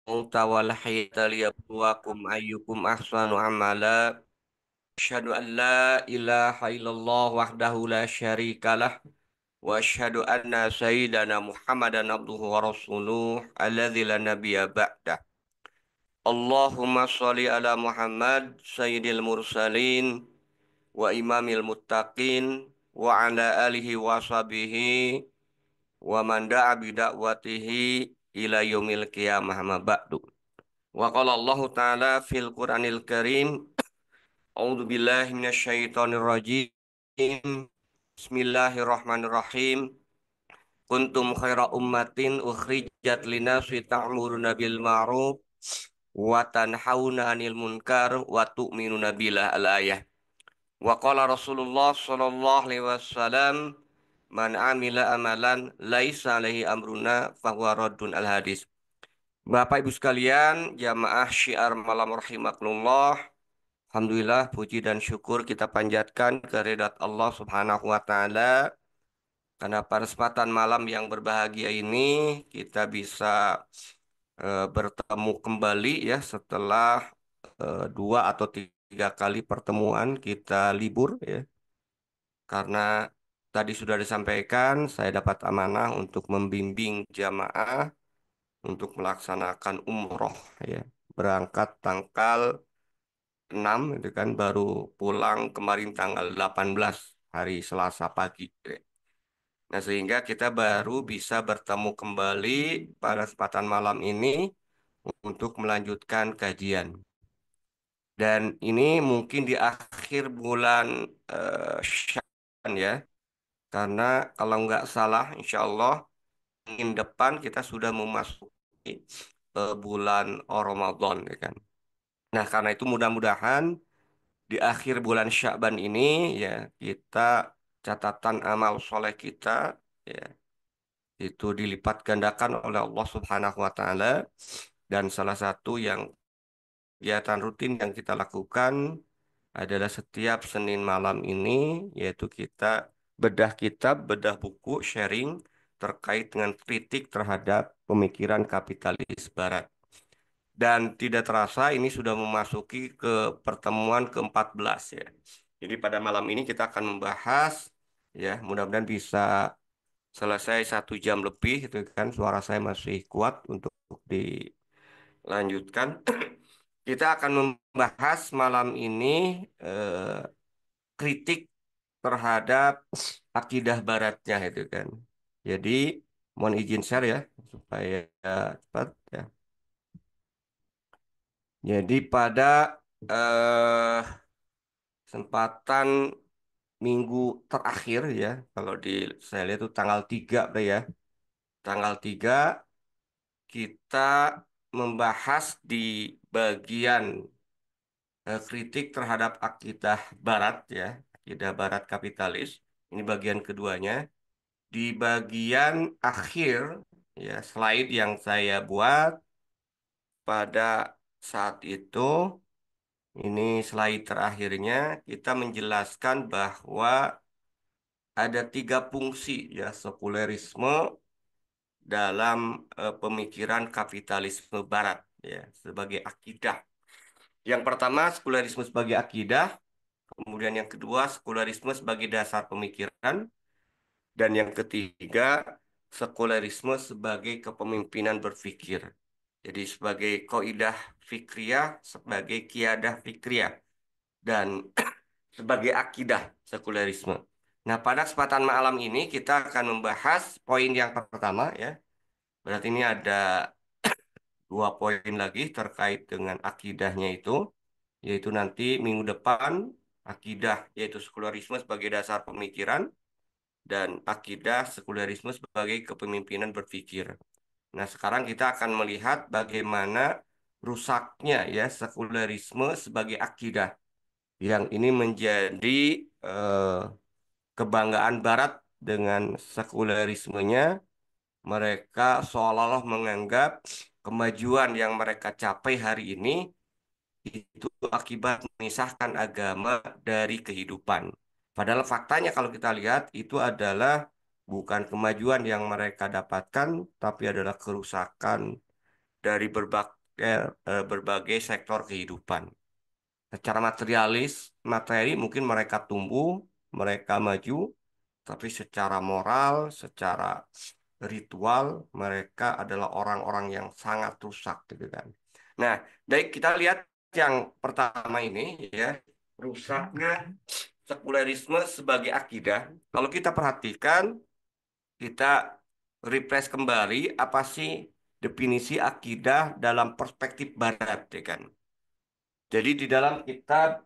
wal hayata liyabluwakum ayyukum ahsanu amala. Asyhadu an la ilaha illallah wahdahu la syarikalah wa asyhadu anna sayyidana Muhammadan abduhu wa rasuluh alladzi la nabiyya ba'dah. Allahumma shalli ala Muhammad sayyidil mursalin wa imamil muttaqin wa ala alihi wa sahbihi wa man da'a bi da'watihi ila yaumil qiyamah ma ba'du. Wa qala Allah Ta'ala fil Qur'anil Karim, A'udzu billahi minasyaitonir rajim. Bismillahirrahmanirrahim. Kuntum khaira ummatin ukhrijat linasi ta'muruna bil ma'ruf wa tanhauna 'anil munkar wa tu'minuna billah al-ayah. Wa qala Rasulullah sallallahu alaihi wasallam, man amila amalan laisa alaihi amruna fahuwa raddun al-hadis. Bapak Ibu sekalian, jamaah syiar malam rahimakumullah. Alhamdulillah, puji dan syukur kita panjatkan kehadirat Allah Subhanahu wa Ta'ala. Karena pada kesempatan malam yang berbahagia ini, kita bisa bertemu kembali ya setelah dua atau tiga kali pertemuan kita libur ya. Karena tadi sudah disampaikan, saya dapat amanah untuk membimbing jamaah untuk melaksanakan umroh ya. Berangkat tanggal 6 itu kan baru pulang kemarin tanggal 18 hari Selasa pagi. Nah, sehingga kita baru bisa bertemu kembali pada kesempatan malam ini untuk melanjutkan kajian. Dan ini mungkin di akhir bulan Sya'ban ya. Karena kalau nggak salah, insya Allah minggu depan kita sudah memasuki bulan Ramadan ya kan. Nah, karena itu mudah-mudahan di akhir bulan Sya'ban ini ya kita catatan amal soleh kita ya itu dilipat gandakan oleh Allah Subhanahu wa taala, dan salah satu yang kegiatan rutin yang kita lakukan adalah setiap Senin malam ini yaitu kita bedah kitab, bedah buku, sharing terkait dengan kritik terhadap pemikiran kapitalis barat. Dan tidak terasa ini sudah memasuki ke pertemuan ke-14 ya. Jadi pada malam ini kita akan membahas ya, mudah-mudahan bisa selesai 1 jam lebih itu kan, suara saya masih kuat untuk dilanjutkan. Kita akan membahas malam ini eh, kritik terhadap akidah baratnya itu kan. Jadi mohon izin share ya supaya cepat ya. Jadi pada eh, kesempatan minggu terakhir ya, kalau di saya lihat itu tanggal 3 ya. Tanggal 3 kita membahas di bagian kritik terhadap akidah barat ya, akidah barat kapitalis. Ini bagian keduanya. Di bagian akhir ya, slide yang saya buat pada saat itu, ini slide terakhirnya, kita menjelaskan bahwa ada tiga fungsi ya sekulerisme dalam pemikiran kapitalisme barat ya sebagai akidah. Yang pertama sekularisme sebagai akidah, kemudian yang kedua sekularisme sebagai dasar pemikiran, dan yang ketiga sekularisme sebagai kepemimpinan berpikir. Jadi sebagai kaidah fikriyah, sebagai kiadah fikriyah, dan sebagai akidah sekularisme. Nah, pada kesempatan malam ini kita akan membahas poin yang pertama ya. Berarti ini ada 2 poin lagi terkait dengan akidahnya itu, yaitu nanti minggu depan akidah yaitu sekularisme sebagai dasar pemikiran dan akidah sekularisme sebagai kepemimpinan berpikir. Nah, sekarang kita akan melihat bagaimana rusaknya ya sekularisme sebagai akidah yang ini menjadi eh, kebanggaan Barat dengan sekularismenya. Mereka seolah-olah menganggap kemajuan yang mereka capai hari ini itu akibat memisahkan agama dari kehidupan. Padahal faktanya kalau kita lihat itu adalah bukan kemajuan yang mereka dapatkan, tapi adalah kerusakan dari berbagai sektor kehidupan. Secara materialis, materi mungkin mereka tumbuh, mereka maju, tapi secara moral, secara ritual, mereka adalah orang-orang yang sangat rusak, gitu kan. Nah, dari kita lihat yang pertama ini, ya, rusaknya sekulerisme sebagai akidah. Kalau kita perhatikan, kita refresh kembali apa sih definisi akidah dalam perspektif Barat, ya kan? Jadi di dalam kitab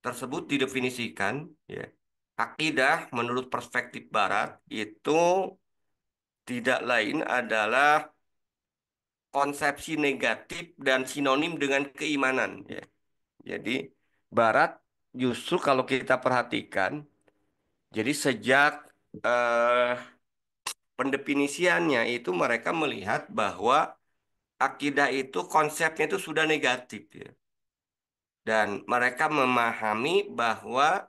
tersebut didefinisikan, ya, akidah menurut perspektif Barat itu tidak lain adalah konsepsi negatif dan sinonim dengan keimanan, ya. Jadi Barat justru kalau kita perhatikan, jadi sejak eh, pendefinisiannya itu mereka melihat bahwa akidah itu konsepnya itu sudah negatif, ya. Dan mereka memahami bahwa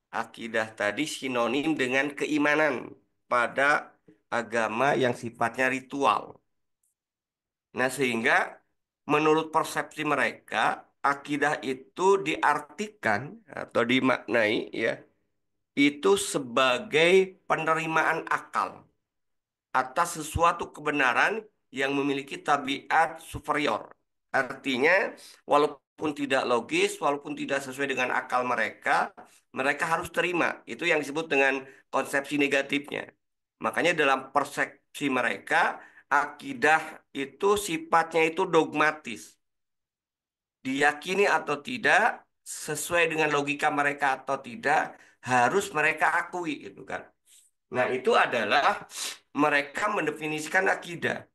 akidah tadi sinonim dengan keimanan pada agama yang sifatnya ritual. Nah, sehingga menurut persepsi mereka, akidah itu diartikan atau dimaknai, ya, itu sebagai penerimaan akal atas sesuatu kebenaran yang memiliki tabiat superior. Artinya, walaupun tidak logis, walaupun tidak sesuai dengan akal mereka, mereka harus terima. Itu yang disebut dengan konsepsi negatifnya. Makanya dalam persepsi mereka, akidah itu sifatnya itu dogmatis. Diyakini atau tidak, sesuai dengan logika mereka atau tidak, harus mereka akui, itu kan. Nah, itu adalah mereka mendefinisikan akidah.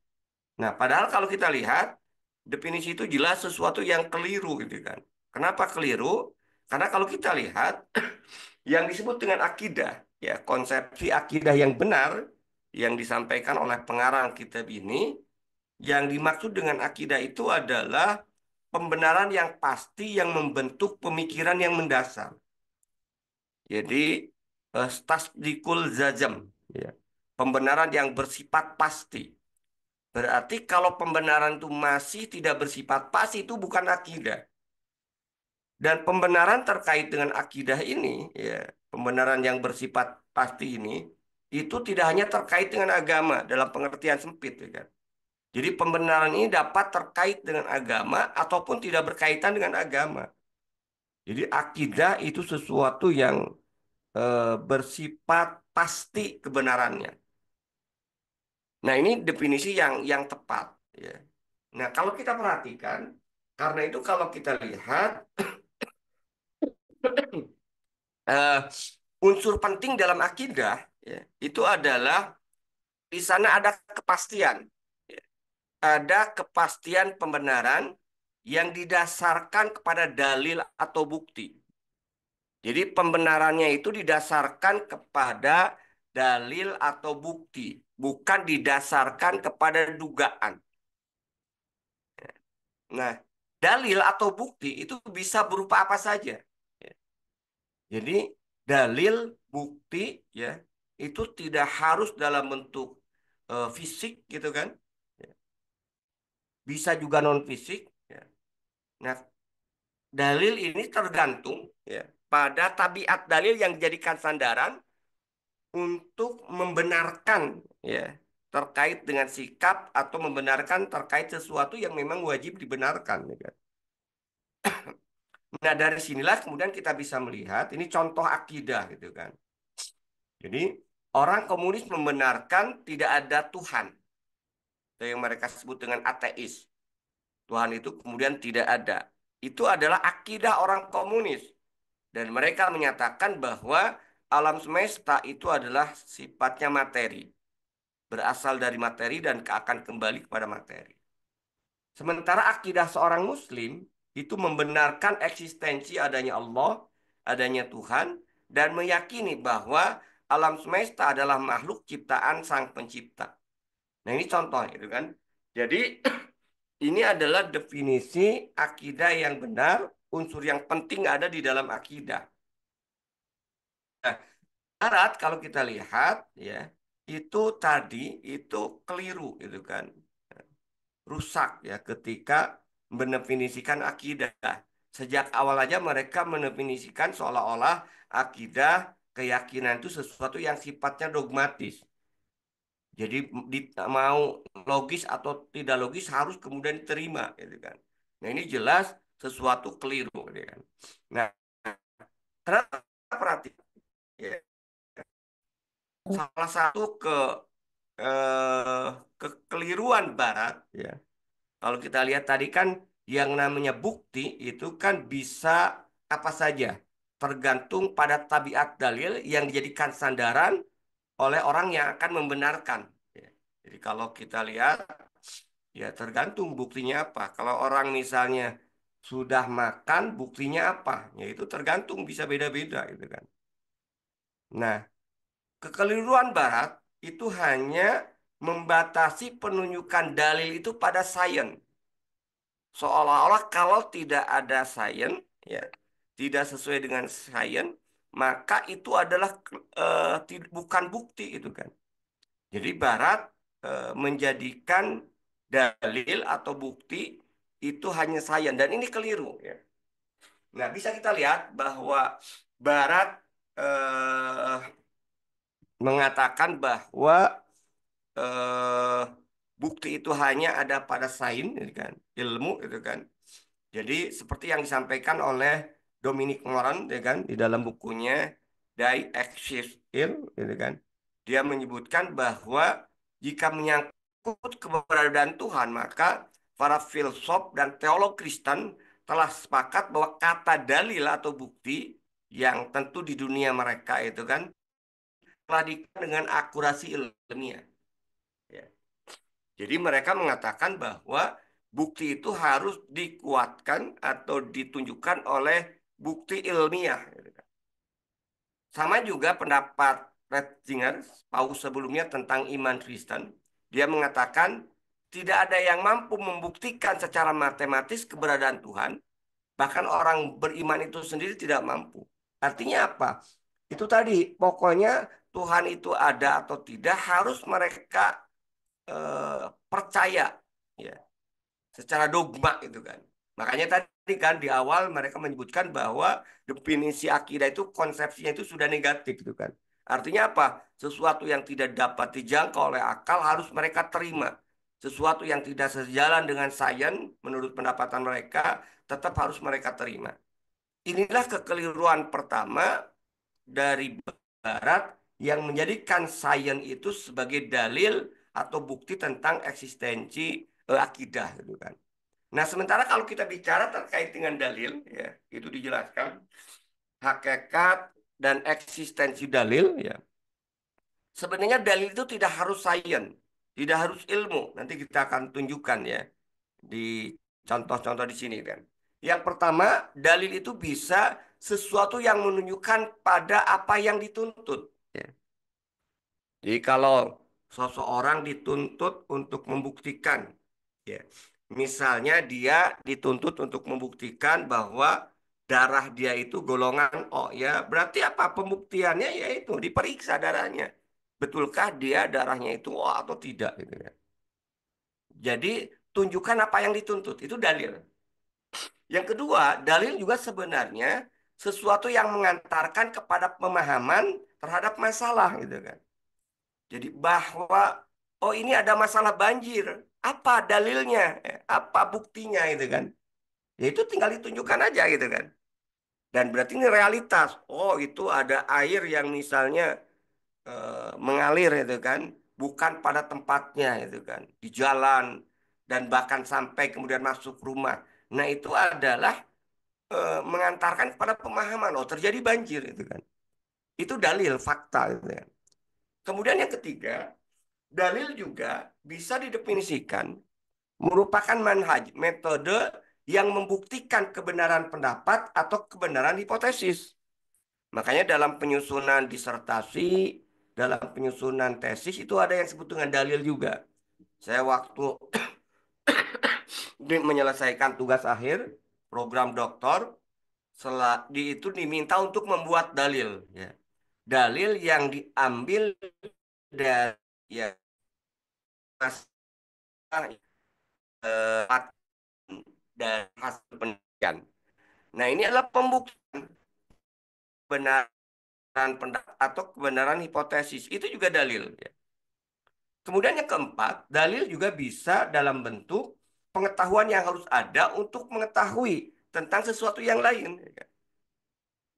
Nah, padahal kalau kita lihat, definisi itu jelas sesuatu yang keliru, gitu kan. Kenapa keliru? Karena kalau kita lihat, yang disebut dengan akidah, ya, konsepsi akidah yang benar, yang disampaikan oleh pengarang kitab ini, yang dimaksud dengan akidah itu adalah pembenaran yang pasti yang membentuk pemikiran yang mendasar. Jadi, tasdikul zajam, ya. Pembenaran yang bersifat pasti. Berarti kalau pembenaran itu masih tidak bersifat pasti, itu bukan akidah. Dan pembenaran terkait dengan akidah ini, ya, pembenaran yang bersifat pasti ini, itu tidak hanya terkait dengan agama dalam pengertian sempit, ya kan? Jadi pembenaran ini dapat terkait dengan agama ataupun tidak berkaitan dengan agama. Jadi akidah itu sesuatu yang bersifat pasti kebenarannya. Nah, ini definisi yang tepat, ya. Nah, kalau kita perhatikan, karena itu kalau kita lihat eh, unsur penting dalam akidah, ya, itu adalah di sana ada kepastian, ya. Ada kepastian pembenaran yang didasarkan kepada dalil atau bukti. Jadi pembenarannya itu didasarkan kepada dalil atau bukti, bukan didasarkan kepada dugaan. Nah, dalil atau bukti itu bisa berupa apa saja. Jadi dalil, bukti, ya, itu tidak harus dalam bentuk fisik, gitu kan. Ya. Bisa juga non fisik, ya. Nah, dalil ini tergantung, ya, pada tabiat dalil yang dijadikan sandaran untuk membenarkan, ya, terkait dengan sikap atau membenarkan terkait sesuatu yang memang wajib dibenarkan, ya kan? Nah, dari sinilah kemudian kita bisa melihat ini contoh akidah, gitu kan. Jadi orang komunis membenarkan tidak ada Tuhan, atau yang mereka sebut dengan ateis. Tuhan itu kemudian tidak ada. Itu adalah akidah orang komunis. Dan mereka menyatakan bahwa alam semesta itu adalah sifatnya materi. Berasal dari materi dan akan kembali kepada materi. Sementara akidah seorang muslim itu membenarkan eksistensi adanya Allah, adanya Tuhan, dan meyakini bahwa alam semesta adalah makhluk ciptaan Sang Pencipta. Nah, ini contoh, gitu kan. Jadi ini adalah definisi akidah yang benar, unsur yang penting ada di dalam akidah. Nah, Barat kalau kita lihat, ya, itu tadi itu keliru, gitu kan. rusak ya ketika mendefinisikan akidah. Sejak awal aja mereka mendefinisikan seolah-olah akidah, keyakinan itu sesuatu yang sifatnya dogmatis. Jadi mau logis atau tidak logis harus kemudian diterima, gitu kan. Nah ini jelas sesuatu keliru, gitu kan. Nah, ternyata perhatikan, ya, salah satu eh, kekeliruan Barat, ya. Kalau kita lihat tadi kan yang namanya bukti itu kan bisa apa saja, tergantung pada tabiat dalil yang dijadikan sandaran oleh orang yang akan membenarkan. Ya. Jadi kalau kita lihat, ya tergantung buktinya apa. Kalau orang misalnya sudah makan, buktinya apa? Ya itu tergantung, bisa beda-beda gitu kan. Nah, kekeliruan Barat itu hanya membatasi penunjukan dalil itu pada sains. Seolah-olah kalau tidak ada sains, ya, tidak sesuai dengan sains, maka itu adalah bukan bukti itu kan. Jadi Barat menjadikan dalil atau bukti itu hanya sains dan ini keliru ya. Nah, bisa kita lihat bahwa Barat eh, mengatakan bahwa eh, bukti itu hanya ada pada sains, gitu kan, ilmu itu kan. Jadi seperti yang disampaikan oleh Dominic Moran, ya kan, di dalam bukunya Die Existential, gitu kan. Dia menyebutkan bahwa jika menyangkut keberadaan Tuhan, maka para filsuf dan teolog Kristen telah sepakat bahwa kata dalil atau bukti yang tentu di dunia mereka itu kan telah dikenal dengan akurasi ilmiah. Ya. Jadi mereka mengatakan bahwa bukti itu harus dikuatkan atau ditunjukkan oleh bukti ilmiah, gitu kan. Sama juga pendapat Ratzinger, paus sebelumnya tentang iman Kristen. Dia mengatakan tidak ada yang mampu membuktikan secara matematis keberadaan Tuhan. Bahkan orang beriman itu sendiri tidak mampu. Artinya apa? Itu tadi, pokoknya Tuhan itu ada atau tidak harus mereka percaya. Ya, secara dogma itu kan. Makanya tadi kan di awal mereka menyebutkan bahwa definisi akidah itu konsepsinya itu sudah negatif itu kan. Artinya apa? Sesuatu yang tidak dapat dijangkau oleh akal harus mereka terima. Sesuatu yang tidak sejalan dengan sains menurut pendapatan mereka tetap harus mereka terima. Inilah kekeliruan pertama dari Barat yang menjadikan sains itu sebagai dalil atau bukti tentang eksistensi akidah gitu kan. Nah, sementara kalau kita bicara terkait dengan dalil, ya, itu dijelaskan hakikat dan eksistensi dalil, ya. Sebenarnya dalil itu tidak harus sains, tidak harus ilmu. Nanti kita akan tunjukkan ya di contoh-contoh di sini kan. Yang pertama, dalil itu bisa sesuatu yang menunjukkan pada apa yang dituntut. Ya. Jadi kalau seseorang dituntut untuk membuktikan, ya, misalnya dia dituntut untuk membuktikan bahwa darah dia itu golongan O, ya, berarti apa pembuktiannya? Yaitu diperiksa darahnya. Betulkah dia darahnya itu O atau tidak, gitu ya. Jadi tunjukkan apa yang dituntut, itu dalil. Yang kedua, dalil juga sebenarnya sesuatu yang mengantarkan kepada pemahaman terhadap masalah, gitu kan. Jadi bahwa oh ini ada masalah banjir, apa dalilnya, apa buktinya itu kan? Ya itu tinggal ditunjukkan aja gitu kan. Dan berarti ini realitas. Oh itu ada air yang misalnya mengalir itu kan, bukan pada tempatnya itu kan, di jalan dan bahkan sampai kemudian masuk rumah. Nah itu adalah mengantarkan kepada pemahaman oh terjadi banjir itu kan. Itu dalil fakta gitu kan. Kemudian yang ketiga, dalil juga bisa didefinisikan merupakan manhaj, metode yang membuktikan kebenaran pendapat atau kebenaran hipotesis. Makanya dalam penyusunan disertasi, dalam penyusunan tesis itu ada yang disebut dengan dalil juga. Saya waktu menyelesaikan tugas akhir program doktor, itu diminta untuk membuat dalil. Ya. Dalil yang diambil dari ya, dapatkan dari hasil penelitian. Nah, ini adalah pembuktian kebenaran pendapat atau kebenaran hipotesis. Itu juga dalil. Ya. Kemudian yang keempat, dalil juga bisa dalam bentuk pengetahuan yang harus ada untuk mengetahui tentang sesuatu yang lain. Ya.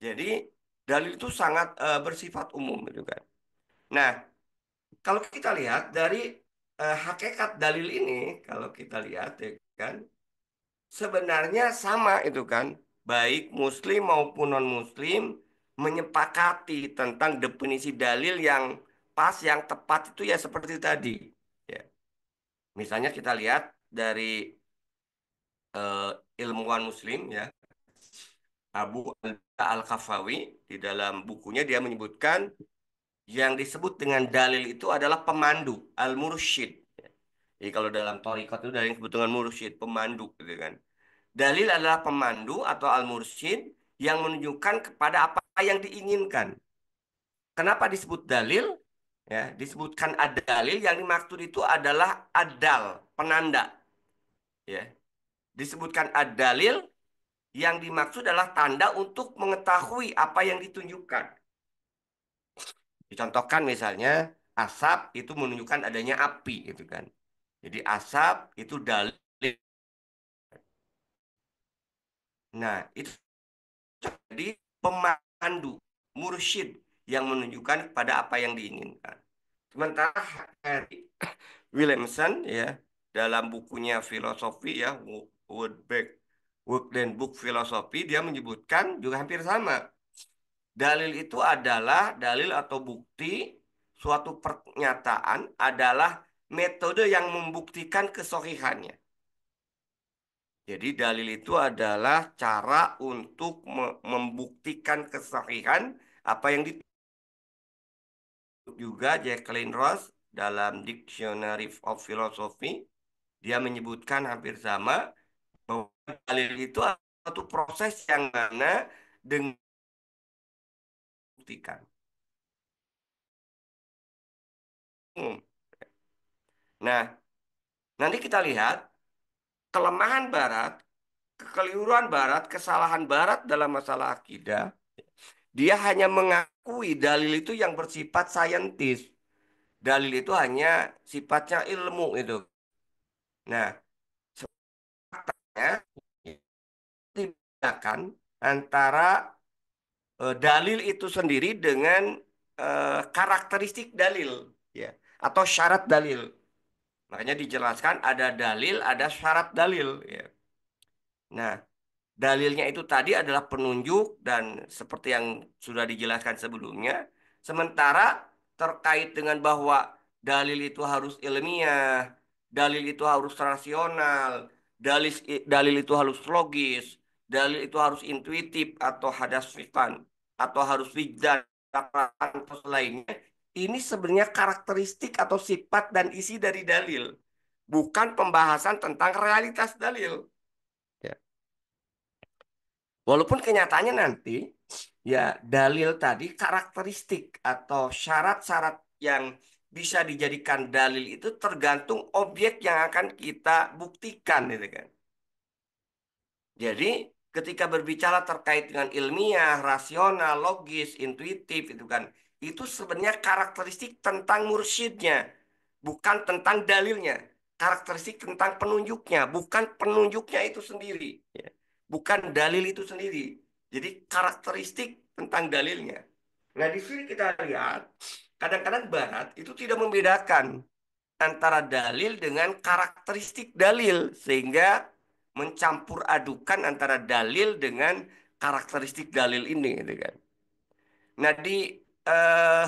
Jadi dalil itu sangat bersifat umum, gitu kan. Nah, kalau kita lihat dari hakikat dalil ini, kalau kita lihat, ya kan, sebenarnya sama itu kan, baik Muslim maupun non-Muslim menyepakati tentang definisi dalil yang pas, yang tepat itu ya seperti tadi. Ya. Misalnya kita lihat dari eh, ilmuwan Muslim ya, Abu Al-Khafawi di dalam bukunya dia menyebutkan yang disebut dengan dalil itu adalah pemandu, al-mursyid. Jadi kalau dalam thariqat itu dari yang disebut dengan mursyid, pemandu gitu kan. Dalil adalah pemandu atau al-mursyid yang menunjukkan kepada apa yang diinginkan. Kenapa disebut dalil? Ya, disebutkan ada dalil yang dimaksud itu adalah adal, penanda. Ya, disebutkan ad-dalil yang dimaksud adalah tanda untuk mengetahui apa yang ditunjukkan. Dicontohkan misalnya asap itu menunjukkan adanya api gitu kan. Jadi asap itu dalil. Nah, itu jadi pemandu, mursyid yang menunjukkan pada apa yang diinginkan. Sementara Harry Williamson ya dalam bukunya filosofi ya Wordback Work dan Book Filosofi dia menyebutkan juga hampir sama. Dalil itu adalah dalil atau bukti suatu pernyataan adalah metode yang membuktikan kesohihannya. Jadi dalil itu adalah cara untuk membuktikan kesahihan apa yang juga Jacqueline Ross dalam Dictionary of Philosophy dia menyebutkan hampir sama bahwa dalil itu adalah suatu proses yang mana dengan membuktikan. Hmm. Nah, nanti kita lihat kelemahan Barat, kekeliruan Barat, kesalahan Barat dalam masalah akidah. Dia hanya mengakui dalil itu yang bersifat saintis. Dalil itu hanya sifatnya ilmu itu. Nah, sebenarnya dibedakan antara dalil itu sendiri dengan karakteristik dalil, ya, atau syarat dalil. Makanya dijelaskan ada dalil, ada syarat dalil, ya. Nah, dalilnya itu tadi adalah penunjuk dan seperti yang sudah dijelaskan sebelumnya. Sementara terkait dengan bahwa dalil itu harus ilmiah, dalil itu harus rasional, dalil itu harus logis, dalil itu harus intuitif atau hadas fitan atau harus wijdan atau lainnya. Ini sebenarnya karakteristik atau sifat dan isi dari dalil, bukan pembahasan tentang realitas dalil. Ya. Walaupun kenyataannya nanti ya dalil tadi karakteristik atau syarat-syarat yang bisa dijadikan dalil itu tergantung objek yang akan kita buktikan gitu kan. Jadi ketika berbicara terkait dengan ilmiah, rasional, logis, intuitif itu kan itu sebenarnya karakteristik tentang mursyidnya, bukan tentang dalilnya. Karakteristik tentang penunjuknya, bukan penunjuknya itu sendiri. Ya. Bukan dalil itu sendiri. Jadi karakteristik tentang dalilnya. Nah, di sini kita lihat kadang-kadang Barat itu tidak membedakan antara dalil dengan karakteristik dalil sehingga mencampur adukan antara dalil dengan karakteristik dalil ini gitu kan. Nah, eh,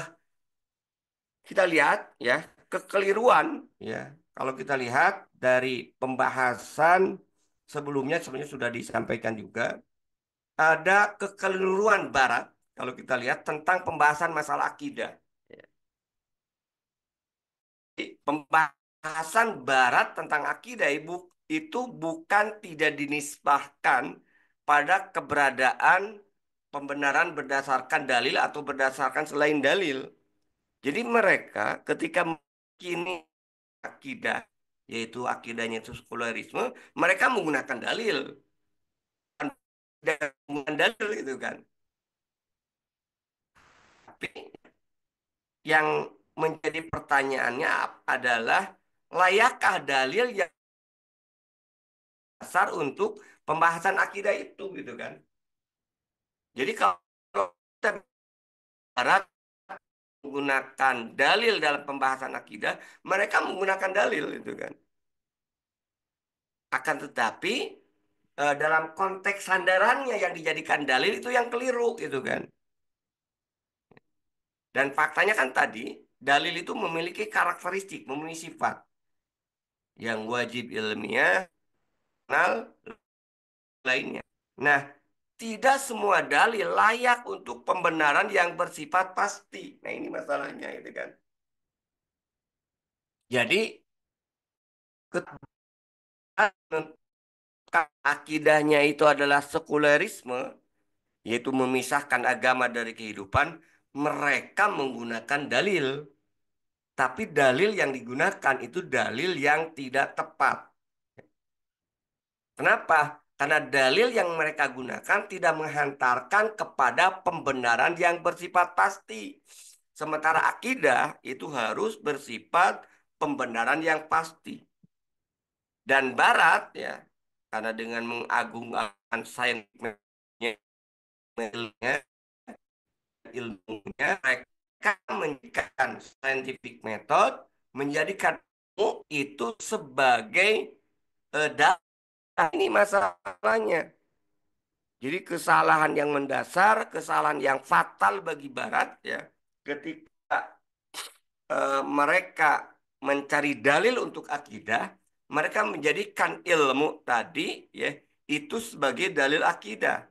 kita lihat ya kekeliruan ya. Kalau kita lihat dari pembahasan sebelumnya sebenarnya sudah disampaikan juga ada kekeliruan Barat kalau kita lihat tentang pembahasan masalah akidah. Ya. Pembahasan Barat tentang akidah itu bukan tidak dinisbahkan pada keberadaan pembenaran berdasarkan dalil atau berdasarkan selain dalil. Jadi mereka ketika meyakini akidah, yaitu akidahnya itu sekularisme, mereka menggunakan dalil. Dan menggunakan dalil itu kan. Tapi yang menjadi pertanyaannya adalah layakkah dalil yang dasar untuk pembahasan akidah itu gitu kan. Jadi kalau kita bicara menggunakan dalil dalam pembahasan akidah, mereka menggunakan dalil itu kan. Akan tetapi dalam konteks sandarannya yang dijadikan dalil itu yang keliru gitu kan. Dan faktanya kan tadi dalil itu memiliki karakteristik, memiliki sifat yang wajib ilmiah, kenal lainnya. Nah, tidak semua dalil layak untuk pembenaran yang bersifat pasti. Nah, ini masalahnya itu kan. Jadi, ketika akidahnya itu adalah sekularisme, yaitu memisahkan agama dari kehidupan, mereka menggunakan dalil. Tapi dalil yang digunakan itu dalil yang tidak tepat. Kenapa? Karena dalil yang mereka gunakan tidak menghantarkan kepada pembenaran yang bersifat pasti. Sementara akidah itu harus bersifat pembenaran yang pasti. Dan Barat ya, karena dengan mengagungkan sains ilmunya, mereka menjadikan scientific method, menjadikan ilmu itu sebagai dasar. Ini masalahnya. Jadi kesalahan yang mendasar, kesalahan yang fatal bagi Barat ya, ketika mereka mencari dalil untuk akidah, mereka menjadikan ilmu tadi ya itu sebagai dalil akidah.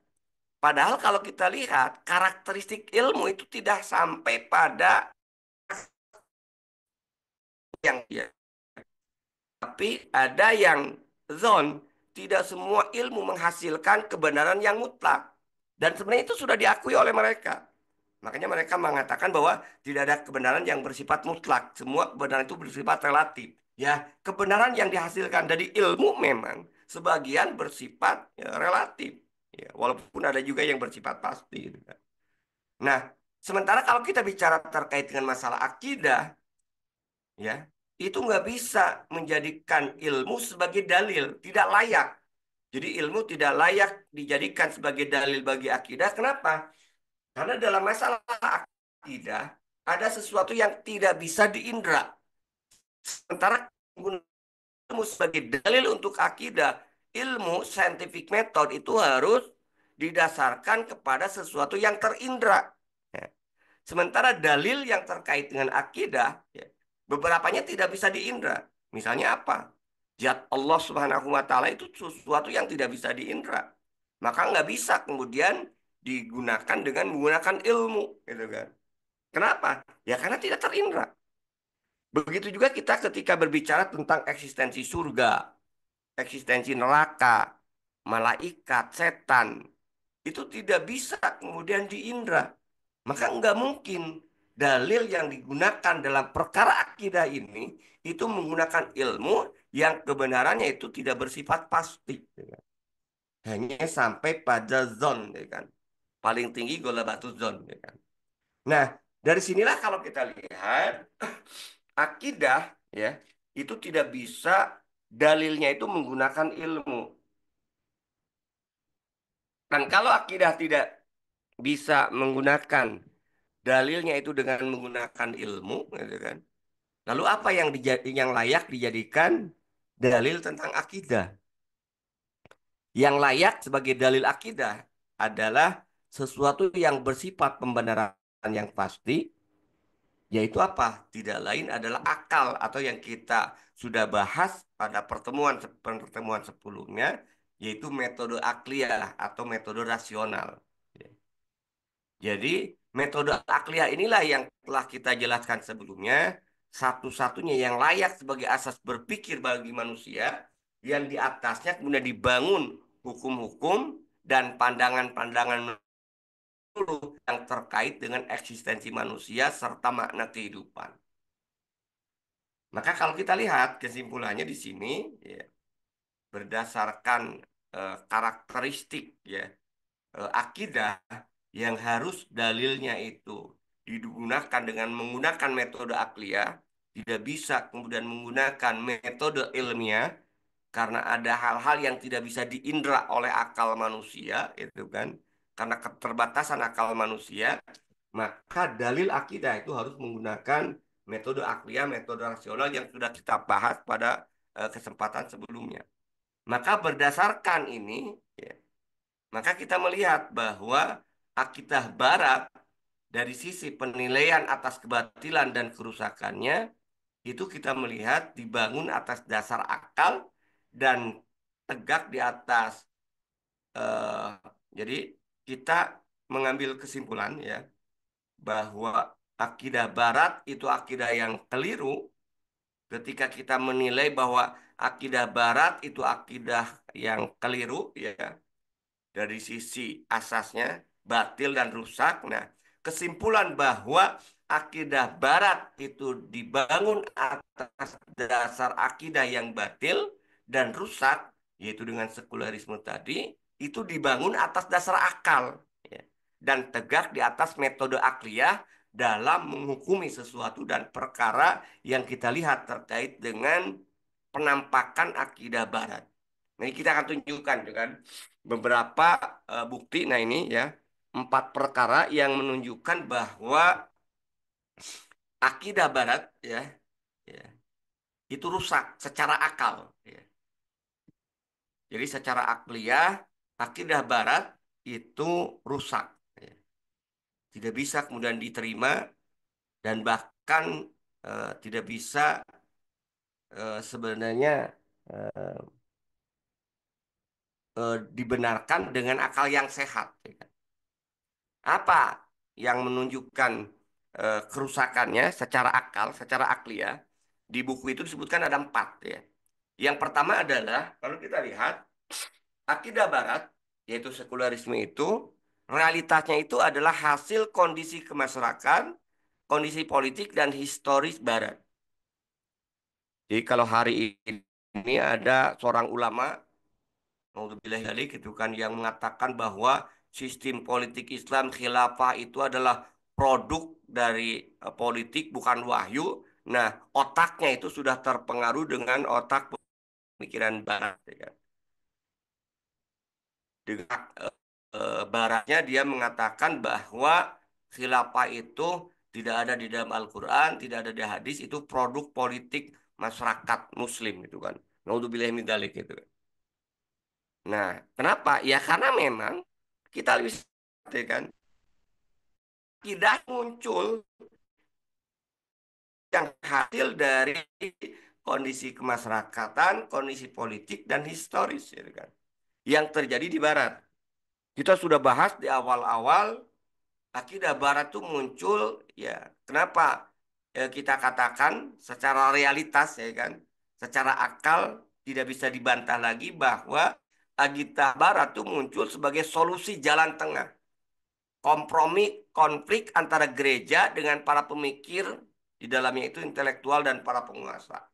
Padahal kalau kita lihat karakteristik ilmu itu tidak sampai pada yang ya, tapi ada yang zon. Tidak semua ilmu menghasilkan kebenaran yang mutlak. Dan sebenarnya itu sudah diakui oleh mereka. Makanya mereka mengatakan bahwa tidak ada kebenaran yang bersifat mutlak. Semua kebenaran itu bersifat relatif. Ya, kebenaran yang dihasilkan dari ilmu memang sebagian bersifat ya, relatif. Ya, walaupun ada juga yang bersifat pasti. Gitu kan. Nah, sementara kalau kita bicara terkait dengan masalah akidah, ya, itu nggak bisa menjadikan ilmu sebagai dalil, tidak layak. Jadi ilmu tidak layak dijadikan sebagai dalil bagi akidah. Kenapa? Karena dalam masalah akidah ada sesuatu yang tidak bisa diindra. Sementara ilmu sebagai dalil untuk akidah, ilmu scientific method itu harus didasarkan kepada sesuatu yang terindra. Ya. Sementara dalil yang terkait dengan akidah, ya, beberapanya tidak bisa diindra. Misalnya apa? Zat Allah Subhanahu wa Ta'ala itu sesuatu yang tidak bisa diindra. Maka nggak bisa kemudian digunakan dengan menggunakan ilmu, gitu kan? Kenapa? Ya karena tidak terindra. Begitu juga kita ketika berbicara tentang eksistensi surga, eksistensi neraka, malaikat, setan, itu tidak bisa kemudian diindra. Maka nggak mungkin dalil yang digunakan dalam perkara akidah ini itu menggunakan ilmu yang kebenarannya itu tidak bersifat pasti. Ya kan? Hanya sampai pada zon, ya kan? Paling tinggi golabatu zon. Ya kan? Nah, dari sinilah kalau kita lihat akidah ya itu tidak bisa dalilnya itu menggunakan ilmu. Dan kalau akidah tidak bisa menggunakan dalilnya itu dengan menggunakan ilmu, gitu kan? Lalu apa yang yang layak dijadikan dalil tentang akidah? Yang layak sebagai dalil akidah adalah sesuatu yang bersifat pembenaran yang pasti, yaitu apa? Tidak lain adalah akal atau yang kita sudah bahas pada pertemuan sebelumnya, yaitu metode akliyah atau metode rasional. Jadi metode akliyah inilah yang telah kita jelaskan sebelumnya, satu-satunya yang layak sebagai asas berpikir bagi manusia, yang di atasnya kemudian dibangun hukum-hukum dan pandangan-pandangan yang terkait dengan eksistensi manusia serta makna kehidupan. Maka kalau kita lihat kesimpulannya di sini, ya, berdasarkan karakteristik ya akidah yang harus dalilnya itu digunakan dengan menggunakan metode akliyah, tidak bisa kemudian menggunakan metode ilmiah karena ada hal-hal yang tidak bisa diindra oleh akal manusia, itu kan? Karena keterbatasan akal manusia, maka dalil akidah itu harus menggunakan metode akliyah, metode rasional yang sudah kita bahas pada kesempatan sebelumnya. Maka berdasarkan ini, ya, maka kita melihat bahwa akidah Barat dari sisi penilaian atas kebatilan dan kerusakannya itu kita melihat dibangun atas dasar akal dan tegak di atas eh, jadi kita mengambil kesimpulan ya bahwa akidah Barat itu akidah yang keliru ketika kita menilai bahwa akidah Barat itu akidah yang keliru ya dari sisi asasnya batil dan rusak. Nah, kesimpulan bahwa akidah Barat itu dibangun atas dasar akidah yang batil dan rusak, yaitu dengan sekularisme tadi, itu dibangun atas dasar akal ya, dan tegak di atas metode akliyah dalam menghukumi sesuatu dan perkara yang kita lihat terkait dengan penampakan akidah Barat. Nah, ini kita akan tunjukkan tuh kan beberapa bukti. Nah, ini ya empat perkara yang menunjukkan bahwa akidah Barat ya, ya itu rusak secara akal. Ya. Jadi secara akliyah akidah Barat itu rusak, ya. Tidak bisa kemudian diterima dan bahkan tidak bisa sebenarnya eh, dibenarkan dengan akal yang sehat. Ya kan. Apa yang menunjukkan kerusakannya secara akal, secara akliah? Di buku itu disebutkan ada empat ya. Yang pertama adalah kalau kita lihat akidah Barat, yaitu sekularisme itu, realitasnya itu adalah hasil kondisi kemasyarakatan, kondisi politik dan historis Barat. Jadi kalau hari ini ada seorang ulama Naudzubillah dzalik itu kan yang mengatakan bahwa sistem politik Islam khilafah itu adalah produk dari politik bukan wahyu. Nah, otaknya itu sudah terpengaruh dengan otak pemikiran Barat. Ya kan. Dengan Baratnya dia mengatakan bahwa khilafah itu tidak ada di dalam Al-Quran, tidak ada di hadis, itu produk politik masyarakat Muslim itu kan. Naudzubillah min dzalik itu kan. Nah, kenapa? Ya karena memang kita bisa kan tidak muncul yang hasil dari kondisi kemasyarakatan, kondisi politik dan historis ya kan. Yang terjadi di Barat. Kita sudah bahas di awal-awal akidah Barat itu muncul ya. Kenapa? Kita katakan secara realitas ya kan, secara akal tidak bisa dibantah lagi bahwa akidah Barat itu muncul sebagai solusi jalan tengah kompromi konflik antara gereja dengan para pemikir di dalamnya itu intelektual dan para penguasa.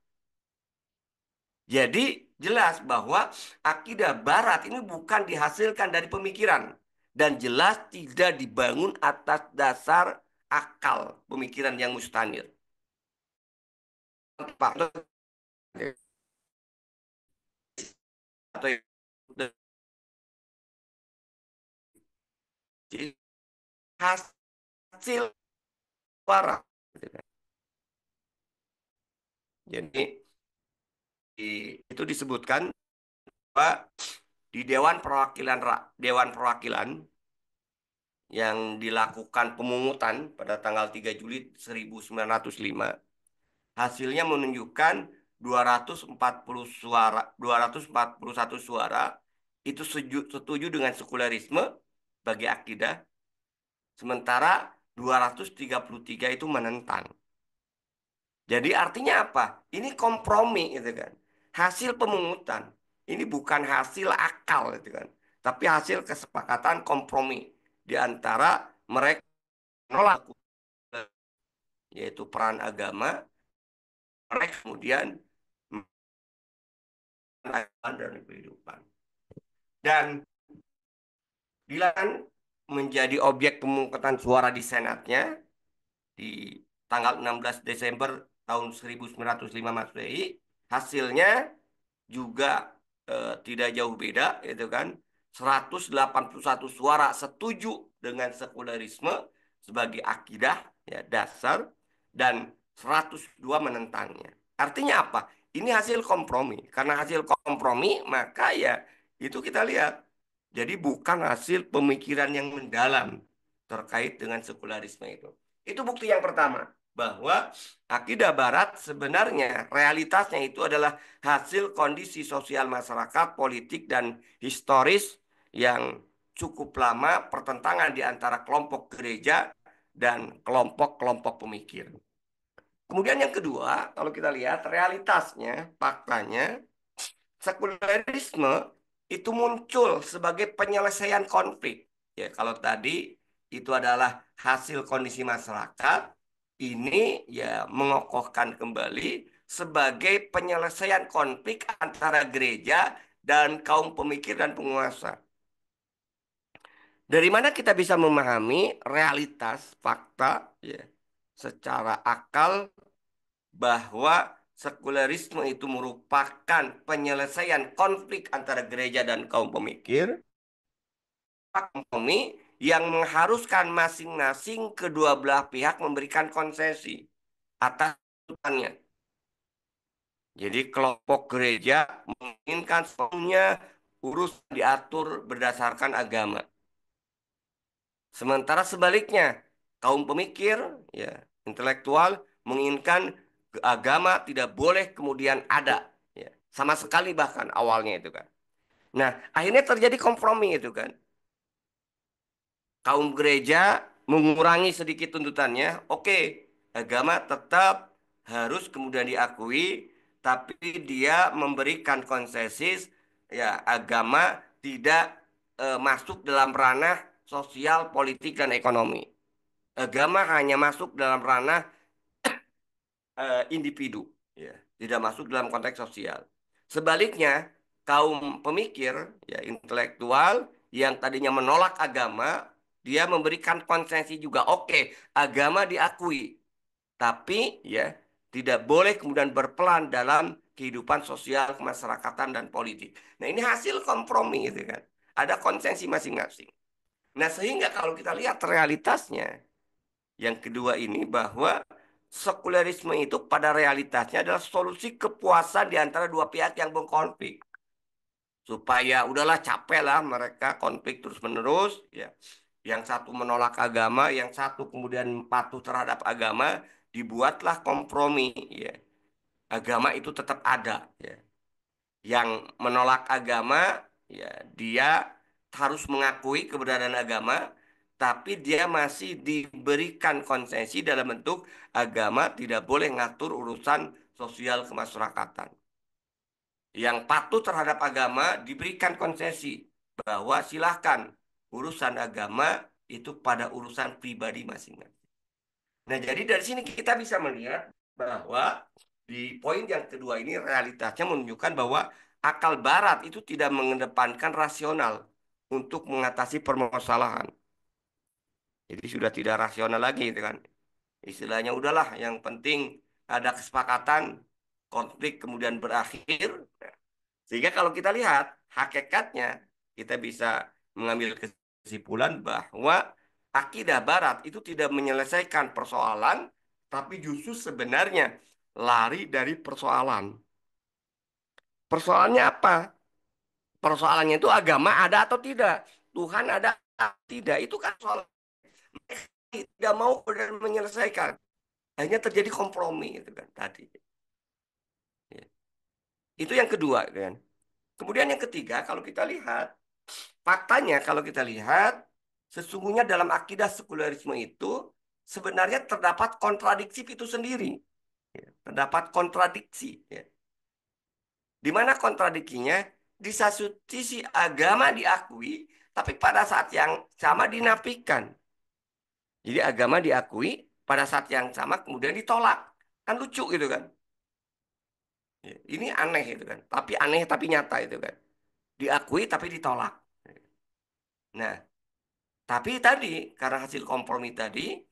Jadi jelas bahwa akidah Barat ini bukan dihasilkan dari pemikiran dan jelas tidak dibangun atas dasar akal pemikiran yang mustanir. Atau hasil Barat. Jadi itu disebutkan bahwa di Dewan Perwakilan yang dilakukan pemungutan pada tanggal 3 Juli 1905, hasilnya menunjukkan 240 suara, 241 suara itu setuju dengan sekulerisme bagi akidah, sementara 233 itu menentang. Jadi artinya apa? Ini kompromi gitu kan. Hasil pemungutan. Ini bukan hasil akal gitu kan. Tapi hasil kesepakatan kompromi di antara mereka menolak yaitu peran agama kemudian dan kehidupan. Dan Dilan menjadi objek pemungutan suara di Senatnya di tanggal 16 Desember tahun 1905 Masehi. Hasilnya juga tidak jauh beda, itu kan. 181 suara setuju dengan sekularisme sebagai akidah ya dasar dan 102 menentangnya. Artinya apa? Ini hasil kompromi. Karena hasil kompromi, maka ya itu kita lihat. Jadi bukan hasil pemikiran yang mendalam terkait dengan sekularisme itu. Itu bukti yang pertama bahwa akidah Barat sebenarnya realitasnya itu adalah hasil kondisi sosial masyarakat, politik, dan historis yang cukup lama pertentangan di antara kelompok gereja dan kelompok-kelompok pemikir. Kemudian yang kedua, kalau kita lihat realitasnya, faktanya, sekularisme itu muncul sebagai penyelesaian konflik. Ya, kalau tadi itu adalah hasil kondisi masyarakat, ini ya mengokohkan kembali sebagai penyelesaian konflik antara gereja dan kaum pemikir dan penguasa. Dari mana kita bisa memahami realitas, fakta, ya, secara akal bahwa sekularisme itu merupakan penyelesaian konflik antara gereja dan kaum pemikir, kompromi yang mengharuskan masing-masing kedua belah pihak memberikan konsesi atas tuntutannya. Jadi kelompok gereja menginginkan semuanya urus diatur berdasarkan agama. Sementara sebaliknya, kaum pemikir, ya, intelektual menginginkan agama tidak boleh kemudian ada, ya, sama sekali bahkan awalnya itu kan. Nah, akhirnya terjadi kompromi itu kan. Kaum gereja mengurangi sedikit tuntutannya, oke, agama tetap harus kemudian diakui, tapi dia memberikan konsesi, ya, agama tidak masuk dalam ranah sosial, politik, dan ekonomi. Agama hanya masuk dalam ranah individu, ya, tidak masuk dalam konteks sosial. Sebaliknya, kaum pemikir, ya, intelektual yang tadinya menolak agama, dia memberikan konsesi juga. Oke, agama diakui, tapi ya tidak boleh kemudian berperan dalam kehidupan sosial, kemasyarakatan, dan politik. Nah, ini hasil kompromi, gitu kan. Ada konsesi masing-masing. Nah, sehingga kalau kita lihat realitasnya, yang kedua ini bahwa sekularisme itu pada realitasnya adalah solusi kepuasan di antara dua pihak yang berkonflik. Supaya udahlah capek lah mereka konflik terus-menerus, ya. Yang satu menolak agama, yang satu kemudian patuh terhadap agama, dibuatlah kompromi, ya. Agama itu tetap ada, ya. Yang menolak agama, ya, dia harus mengakui keberadaan agama, tapi dia masih diberikan konsesi dalam bentuk agama tidak boleh ngatur urusan sosial kemasyarakatan. Yang patuh terhadap agama diberikan konsesi bahwa silahkan urusan agama itu pada urusan pribadi masing-masing. Nah, jadi dari sini kita bisa melihat bahwa di poin yang kedua ini realitasnya menunjukkan bahwa akal barat itu tidak mengedepankan rasional untuk mengatasi permasalahan. Jadi sudah tidak rasional lagi itu kan. Istilahnya udahlah yang penting ada kesepakatan, konflik kemudian berakhir. Sehingga kalau kita lihat hakikatnya kita bisa mengambil kesimpulan bahwa akidah barat itu tidak menyelesaikan persoalan tapi justru sebenarnya lari dari persoalan. Persoalannya apa? Persoalannya itu agama ada atau tidak? Tuhan ada atau tidak? Itu kan soal tidak mau benar menyelesaikan. Hanya terjadi kompromi itu kan tadi. Ya. Itu yang kedua kan. Kemudian yang ketiga kalau kita lihat faktanya kalau kita lihat sesungguhnya dalam akidah sekularisme itu sebenarnya terdapat kontradiksi itu sendiri. Ya. Terdapat kontradiksi. Ya. Di mana kontradiksinya? Di satu sisi agama diakui, tapi pada saat yang sama dinafikan. Jadi agama diakui, pada saat yang sama kemudian ditolak. Kan lucu gitu kan. Ya, ini aneh itu kan. Tapi aneh tapi nyata itu kan. Diakui tapi ditolak. Nah, tapi tadi karena hasil kompromi tadi,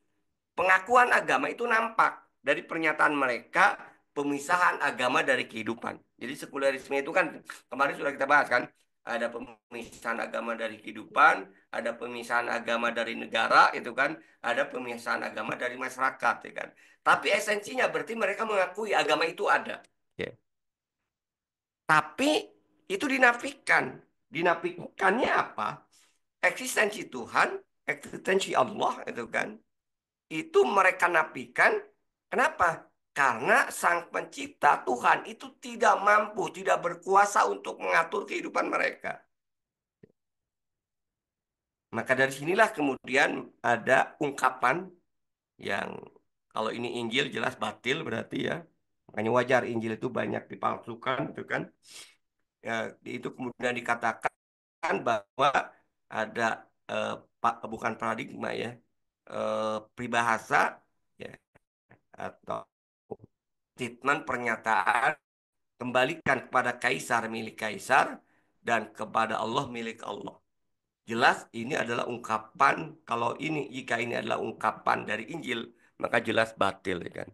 pengakuan agama itu nampak dari pernyataan mereka pemisahan agama dari kehidupan. Jadi sekulerisme itu kan kemarin sudah kita bahas kan, ada pemisahan agama dari kehidupan, ada pemisahan agama dari negara itu kan, ada pemisahan agama dari masyarakat ya kan. Tapi esensinya berarti mereka mengakui agama itu ada. Ya. Tapi itu dinafikan. Dinafikannya apa? Eksistensi Tuhan, eksistensi Allah itu kan. Itu mereka nafikan. Kenapa? Karena Sang Pencipta Tuhan itu tidak mampu, tidak berkuasa untuk mengatur kehidupan mereka. Maka dari sinilah kemudian ada ungkapan yang kalau ini Injil jelas batil berarti ya. Makanya wajar Injil itu banyak dipalsukan itu kan. Ya, itu kemudian dikatakan bahwa ada bukan paradigma ya, peribahasa ya atau statement pernyataan kembalikan kepada kaisar milik kaisar dan kepada Allah milik Allah. Jelas ini adalah ungkapan, kalau ini jika ini adalah ungkapan dari Injil, maka jelas batil ya kan.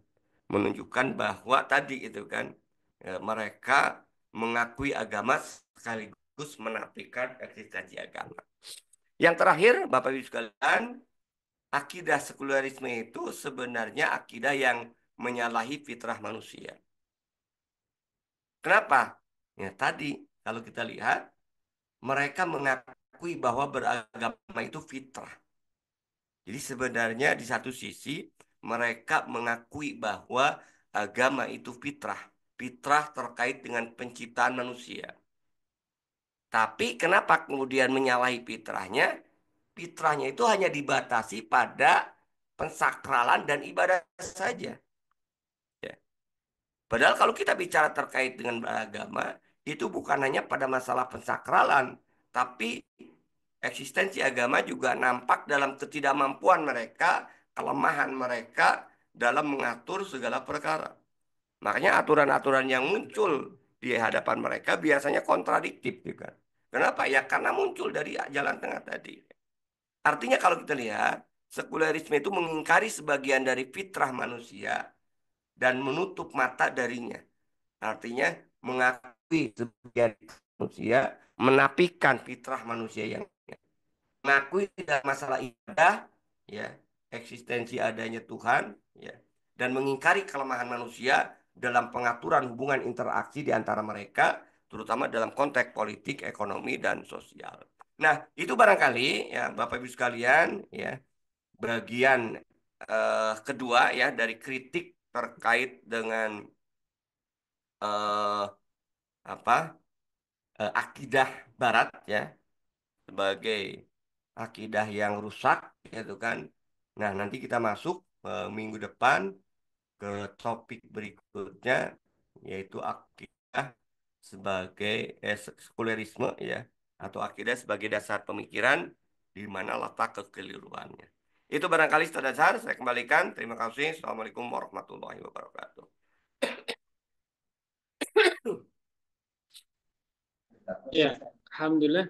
Menunjukkan bahwa tadi itu kan mereka mengakui agama sekaligus menafikan eksistensi agama. Yang terakhir, Bapak Ibu sekalian, akidah sekularisme itu sebenarnya akidah yang menyalahi fitrah manusia. Kenapa? Ya tadi kalau kita lihat mereka mengakui bahwa beragama itu fitrah. Jadi sebenarnya di satu sisi mereka mengakui bahwa agama itu fitrah. Fitrah terkait dengan penciptaan manusia. Tapi kenapa kemudian menyalahi fitrahnya? Fitrahnya itu hanya dibatasi pada pensakralan dan ibadah saja. Ya. Padahal kalau kita bicara terkait dengan beragama, itu bukan hanya pada masalah pensakralan, tapi eksistensi agama juga nampak dalam ketidakmampuan mereka, kelemahan mereka dalam mengatur segala perkara. Makanya aturan-aturan yang muncul di hadapan mereka biasanya kontradiktif juga. Kenapa? Ya karena muncul dari jalan tengah tadi. Artinya kalau kita lihat, sekulerisme itu mengingkari sebagian dari fitrah manusia dan menutup mata darinya. Artinya mengakui sebagian manusia, menafikan fitrah manusia yang mengakui tidak masalah ibadah, ya, eksistensi adanya Tuhan, ya, dan mengingkari kelemahan manusia dalam pengaturan hubungan interaksi di antara mereka, terutama dalam konteks politik, ekonomi, dan sosial. Nah, itu barangkali ya Bapak Ibu sekalian, ya, bagian kedua ya dari kritik terkait dengan eh, apa akidah Barat ya sebagai akidah yang rusak gitu kan. Nah, nanti kita masuk minggu depan ke topik berikutnya yaitu akidah sebagai sekulerisme ya atau akidah sebagai dasar pemikiran di mana letak kekeliruannya. Itu barangkali Ustaz Azhar, saya kembalikan. Terima kasih. Assalamualaikum warahmatullahi wabarakatuh. Ya, Alhamdulillah,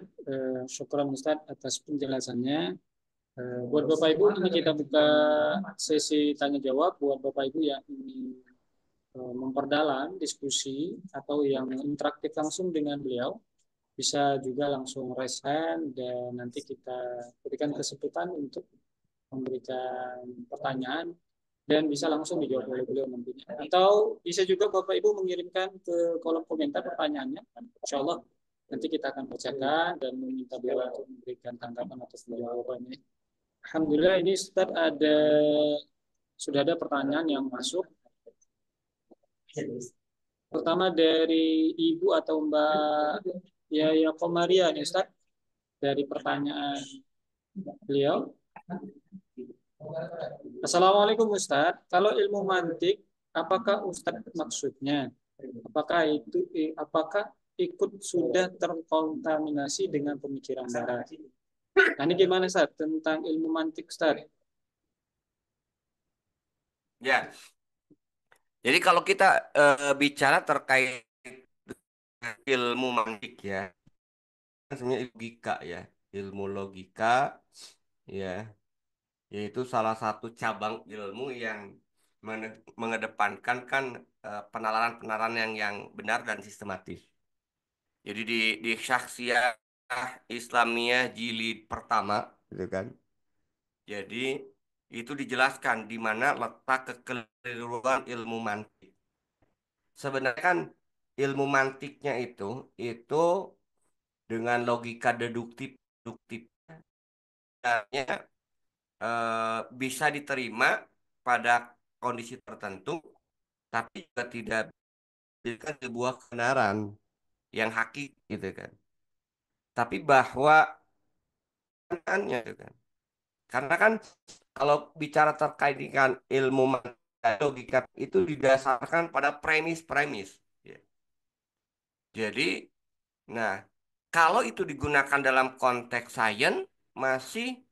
syukuran Ustadz atas penjelasannya. Buat Bapak Ibu, ini kita buka sesi tanya jawab buat Bapak Ibu yang ingin memperdalam diskusi atau yang interaktif langsung dengan beliau. Bisa juga langsung raise hand dan nanti kita berikan kesempatan untuk memberikan pertanyaan dan bisa langsung dijawab oleh beliau nantinya. Atau bisa juga Bapak Ibu mengirimkan ke kolom komentar pertanyaannya. Insya Allah nanti kita akan bacakan dan meminta beliau untuk memberikan tanggapan atas jawabannya. Alhamdulillah ini Ustaz sudah ada pertanyaan yang masuk. Pertama dari Ibu atau Mbak Yaya Komaria nih Ustaz, dari pertanyaan beliau. Assalamualaikum Ustaz, kalau ilmu mantik, apakah Ustaz maksudnya? Apakah ikut sudah terkontaminasi dengan pemikiran barat? Nah, ini gimana Ustaz tentang ilmu mantik Ustaz? Ya, Jadi kalau kita bicara terkait ilmu mantik ya, sebenarnya logika ya, ilmu logika ya, yaitu salah satu cabang ilmu yang mengedepankan kan penalaran-penalaran yang benar dan sistematis. Jadi di Syakhsiyah Islamiyah jilid pertama, gitu kan. Jadi itu dijelaskan di mana letak kekeliruan ilmu mantik. Sebenarnya kan ilmu mantiknya itu dengan logika deduktif, deduktif bisa diterima pada kondisi tertentu, tapi juga tidak menjadikan sebuah kebenaran yang hakiki gitu kan. Tapi bahwa kebenarannya gitu kan. Karena kan kalau bicara terkait dengan ilmu logika itu didasarkan pada premis-premis. Ya. Jadi, nah kalau itu digunakan dalam konteks sains masih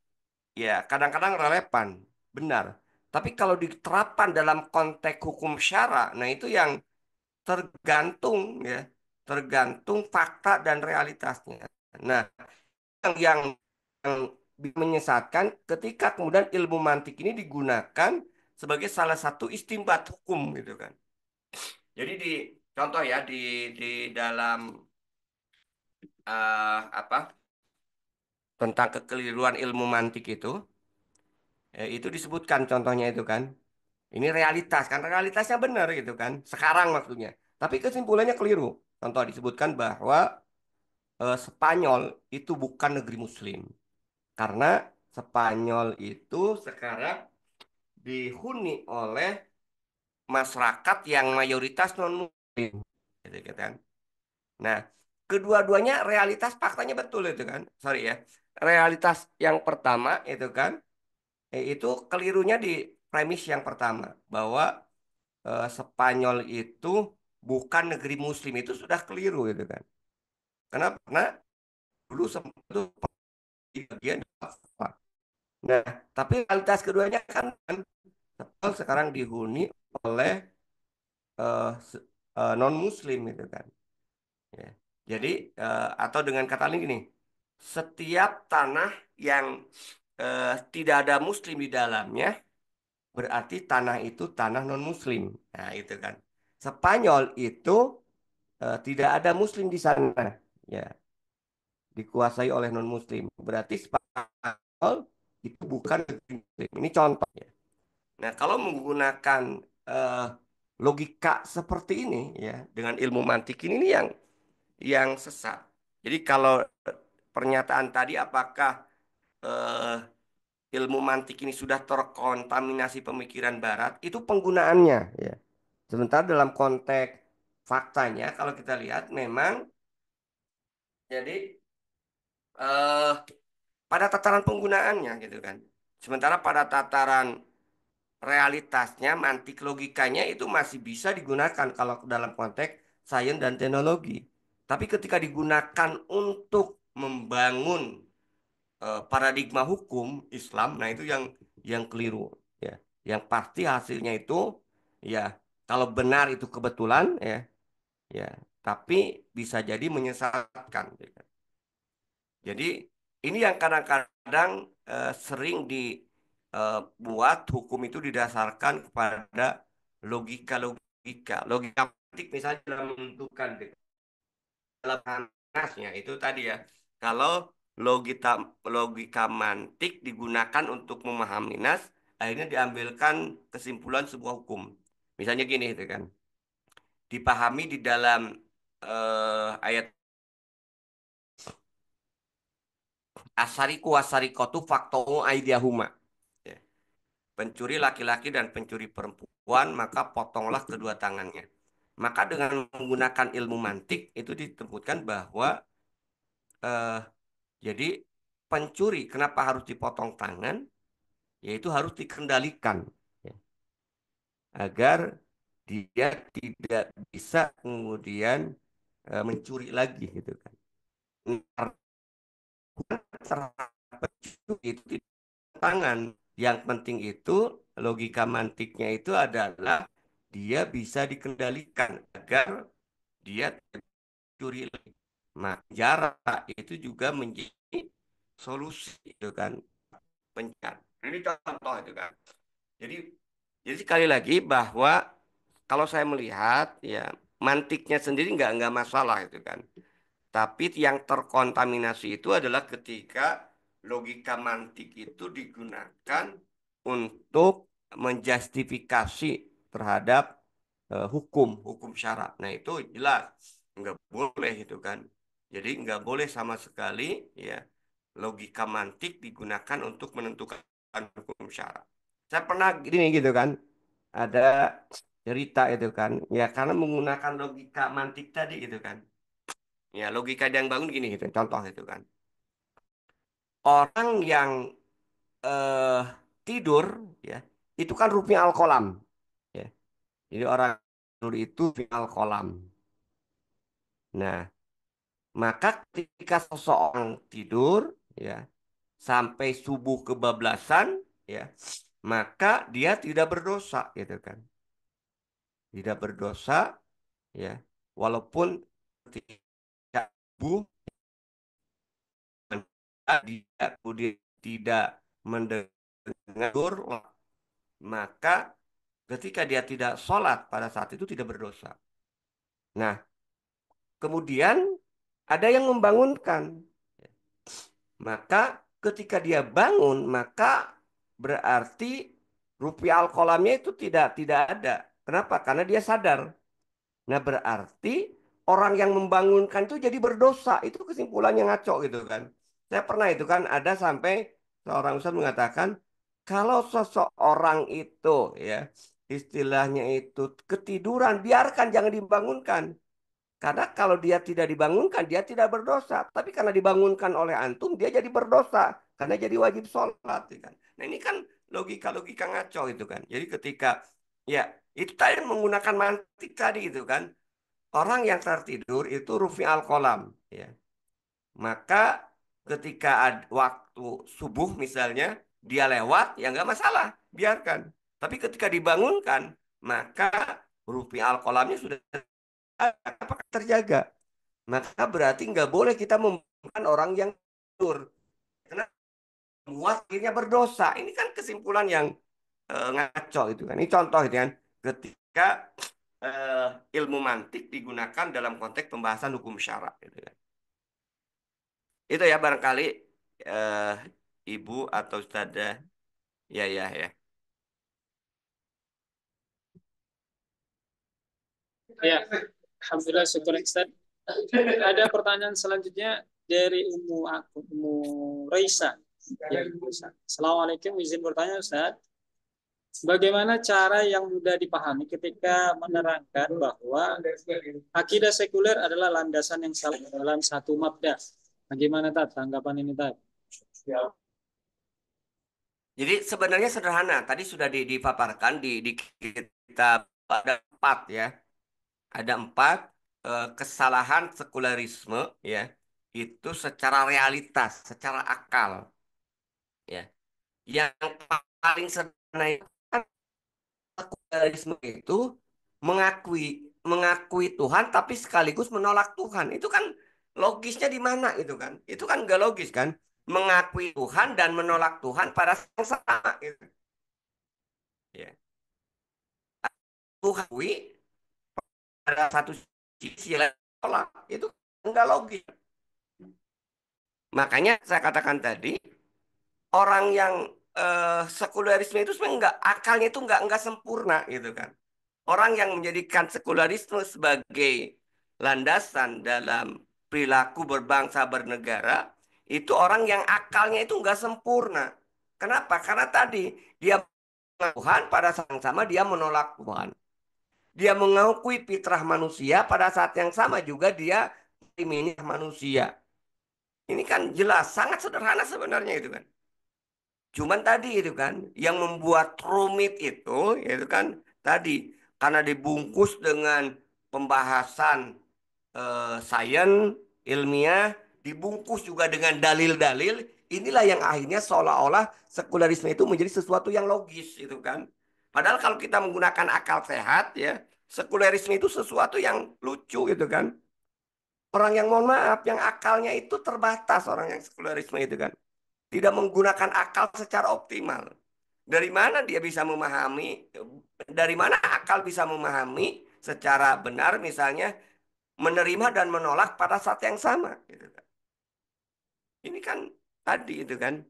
ya kadang-kadang relevan, benar. Tapi kalau diterapkan dalam konteks hukum syara, nah itu yang tergantung ya, tergantung fakta dan realitasnya. Nah, yang menyesatkan ketika kemudian ilmu mantik ini digunakan sebagai salah satu istimbat hukum gitu kan. Jadi di contoh ya di dalam apa tentang kekeliruan ilmu mantik itu disebutkan contohnya itu kan. Ini realitas kan realitasnya benar gitu kan. Sekarang maksudnya. Tapi kesimpulannya keliru. Contoh disebutkan bahwa Spanyol itu bukan negeri Muslim karena Spanyol itu sekarang dihuni oleh masyarakat yang mayoritas non-Muslim, gitu kan. Nah, kedua-duanya realitas faktanya betul itu kan. Sorry ya. Realitas yang pertama itu kan, itu kelirunya di premis yang pertama bahwa Spanyol itu bukan negeri Muslim itu sudah keliru itu kan. Kenapa? Karena dulu sempat itu di bagian apa? Nah, tapi realitas keduanya kan Spanyol sekarang dihuni oleh non-Muslim itu kan. Ya. Jadi atau dengan kata lain gini, setiap tanah yang tidak ada Muslim di dalamnya berarti tanah itu tanah non-Muslim. Nah itu kan. Spanyol itu tidak ada Muslim di sana, ya dikuasai oleh non-Muslim. Berarti Spanyol itu bukan negeri Muslim. Ini contoh. Ya. Nah kalau menggunakan eh, logika seperti ini, ya dengan ilmu mantik ini yang sesat. Jadi kalau pernyataan tadi apakah eh, ilmu mantik ini sudah terkontaminasi pemikiran Barat, itu penggunaannya ya. Sementara dalam konteks faktanya kalau kita lihat memang jadi eh, pada tataran penggunaannya gitu kan. Sementara pada tataran realitasnya, mantik logikanya itu masih bisa digunakan kalau dalam konteks sains dan teknologi. Tapi ketika digunakan untuk membangun paradigma hukum Islam, nah itu yang keliru ya. Yang pasti hasilnya itu ya kalau benar itu kebetulan ya, tapi bisa jadi menyesatkan. Ya kan. Jadi ini yang kadang-kadang sering dibuat hukum itu didasarkan kepada logika-logika, logika politik misalnya dalam menentukan gitu. Dalam panasnya itu tadi ya. Kalau logika logika mantik digunakan untuk memahami nas, akhirnya diambilkan kesimpulan sebuah hukum. Misalnya gini itu kan. Dipahami di dalam ayat asariku wasarikotu faktomu aidiyahuma. Ya. Pencuri laki-laki dan pencuri perempuan, maka potonglah kedua tangannya. Maka dengan menggunakan ilmu mantik itu disebutkan bahwa eh, jadi pencuri kenapa harus dipotong tangan? Yaitu harus dikendalikan ya, agar dia tidak bisa kemudian mencuri lagi gitu kan. Karena pencuri itu tidak tangan. Yang penting itu logika mantiknya itu adalah dia bisa dikendalikan agar dia curi lagi. Jarak itu juga menjadi solusi itu kan pencar. Ini contoh itu kan. Jadi jadi sekali lagi bahwa kalau saya melihat ya mantiknya sendiri nggak masalah itu kan. Tapi yang terkontaminasi itu adalah ketika logika mantik itu digunakan untuk menjustifikasi terhadap hukum syarak. Nah itu jelas nggak boleh itu kan. Jadi nggak boleh sama sekali ya logika mantik digunakan untuk menentukan hukum syarak. Saya pernah gini gitu kan, ada cerita itu kan, ya karena menggunakan logika mantik tadi itu kan. Ya, logika yang bangun gini gitu, contoh itu kan. Orang yang eh, tidur ya, itu kan rupanya al-qalam ya. Jadi orang tidur itu rupanya al-qalam. Nah, maka ketika seseorang tidur ya sampai subuh kebablasan ya, maka dia tidak berdosa gitu kan. Tidak berdosa ya, walaupun ketika subuh dia kemudian tidak mendengar, maka ketika dia tidak sholat pada saat itu tidak berdosa. Nah, kemudian ada yang membangunkan. Maka ketika dia bangun, maka berarti rupiah al-qalamnya itu tidak ada. Kenapa? Karena dia sadar. Nah, berarti orang yang membangunkan itu jadi berdosa. Itu kesimpulannya ngaco gitu kan. Saya pernah itu kan ada sampai seorang ustaz mengatakan kalau seseorang itu ya istilahnya itu ketiduran, biarkan jangan dibangunkan. Karena kalau dia tidak dibangunkan, dia tidak berdosa. Tapi karena dibangunkan oleh antum, dia jadi berdosa. Karena jadi wajib sholat. Ya kan? Nah ini kan logika-logika ngaco itu kan. Jadi ketika, ya itu tadi menggunakan mantik tadi itu kan. Orang yang tertidur itu rufi al-qalam. Ya. Maka ketika waktu subuh misalnya, dia lewat, ya nggak masalah. Biarkan. Tapi ketika dibangunkan, maka rufi al-qalamnya sudah apakah terjaga. Maka berarti nggak boleh kita membunuh orang yang tidur. Karena muat akhirnya berdosa. Ini kan kesimpulan yang ngaco itu kan. Ini contoh itu kan. Ketika eh, ilmu mantik digunakan dalam konteks pembahasan hukum syara. Gitu kan. Itu ya barangkali eh, Ibu atau Ustazah. Ya, ya, ya. Ya, Alhamdulillah syukur Ustaz. Ada pertanyaan selanjutnya dari Ummu Raisa. Ya, Assalamualaikum, izin bertanya Ustaz. Bagaimana cara yang mudah dipahami ketika menerangkan bahwa akidah sekuler adalah landasan yang salah dalam satu mabda? Bagaimana Tat tanggapan ini Tat? Jadi sebenarnya sederhana. Tadi sudah dipaparkan di kitab ada empat ya. Ada empat kesalahan sekulerisme ya. Itu secara realitas, secara akal ya. Yang paling sederhana itu kan sekulerisme itu mengakui mengakui Tuhan tapi sekaligus menolak Tuhan. Itu kan logisnya di mana itu kan? Itu kan gak logis kan? Mengakui Tuhan dan menolak Tuhan pada saat yang sama gitu. Ya. Tuhan akui pada satu sisi yang tolak itu enggak logis. Makanya saya katakan tadi orang yang sekulerisme itu sebenarnya enggak akalnya itu enggak sempurna gitu kan. Orang yang menjadikan sekularisme sebagai landasan dalam perilaku berbangsa bernegara itu orang yang akalnya itu enggak sempurna. Kenapa? Karena tadi dia mengaku Tuhan pada saat yang sama dia menolak Tuhan. Dia mengakui fitrah manusia pada saat yang sama juga dia ini manusia. Ini kan jelas sangat sederhana sebenarnya itu kan. Cuman tadi itu kan yang membuat rumit itu kan tadi karena dibungkus dengan pembahasan sains ilmiah, dibungkus juga dengan dalil-dalil, inilah yang akhirnya seolah-olah sekularisme itu menjadi sesuatu yang logis itu kan. Padahal kalau kita menggunakan akal sehat ya, sekulerisme itu sesuatu yang lucu gitu kan. Orang yang mohon maaf, yang akalnya itu terbatas orang yang sekulerisme itu kan. Tidak menggunakan akal secara optimal. Dari mana dia bisa memahami, dari mana akal bisa memahami secara benar misalnya menerima dan menolak pada saat yang sama. Gitu kan. Ini kan tadi itu kan.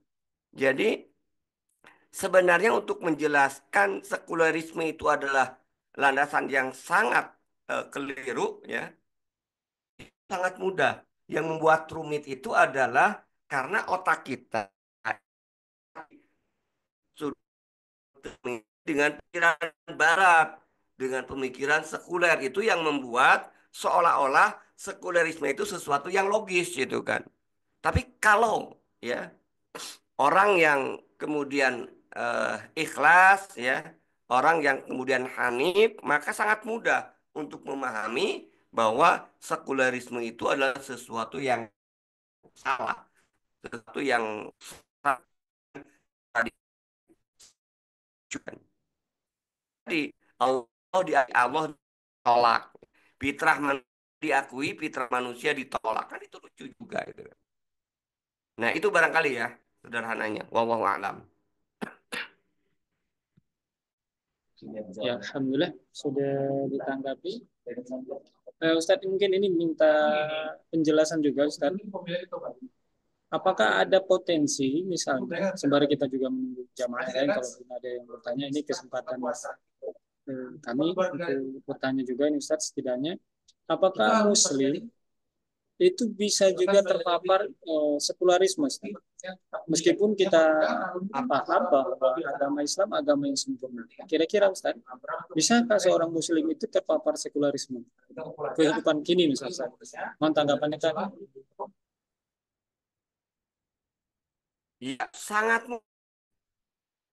Jadi sebenarnya untuk menjelaskan sekulerisme itu adalah landasan yang sangat keliru ya, sangat mudah. Yang membuat rumit itu adalah karena otak kita sudah dengan pikiran barat, dengan pemikiran sekuler itu yang membuat seolah-olah sekulerisme itu sesuatu yang logis gitu kan. Tapi kalau ya orang yang kemudian ikhlas ya, orang yang kemudian hanif, maka sangat mudah untuk memahami bahwa sekulerisme itu adalah sesuatu yang salah, sesuatu yang salah diajukan. Jadi Allah tolak, fitrah diakui, fitrah manusia ditolak, kan itu lucu juga itu. Nah itu barangkali ya sederhananya. Wallahu a'lam. Ya, alhamdulillah sudah ditanggapi. Ustadz mungkin ini minta penjelasan juga Ustadz. Apakah ada potensi misalnya sembari kita juga menunggu jamaah lain kalau ada yang bertanya ini kesempatan kami untuk bertanya juga ini Ustadz setidaknya apakah Muslim itu bisa juga terpapar sekularisme Ustadz? Meskipun kita paham bahwa agama Islam agama yang sempurna. Kira-kira Ustaz, bisakah seorang Muslim itu terpapar sekularisme? Kehidupan kini misalnya. Mohon tanggapannya kan? Ya, sangat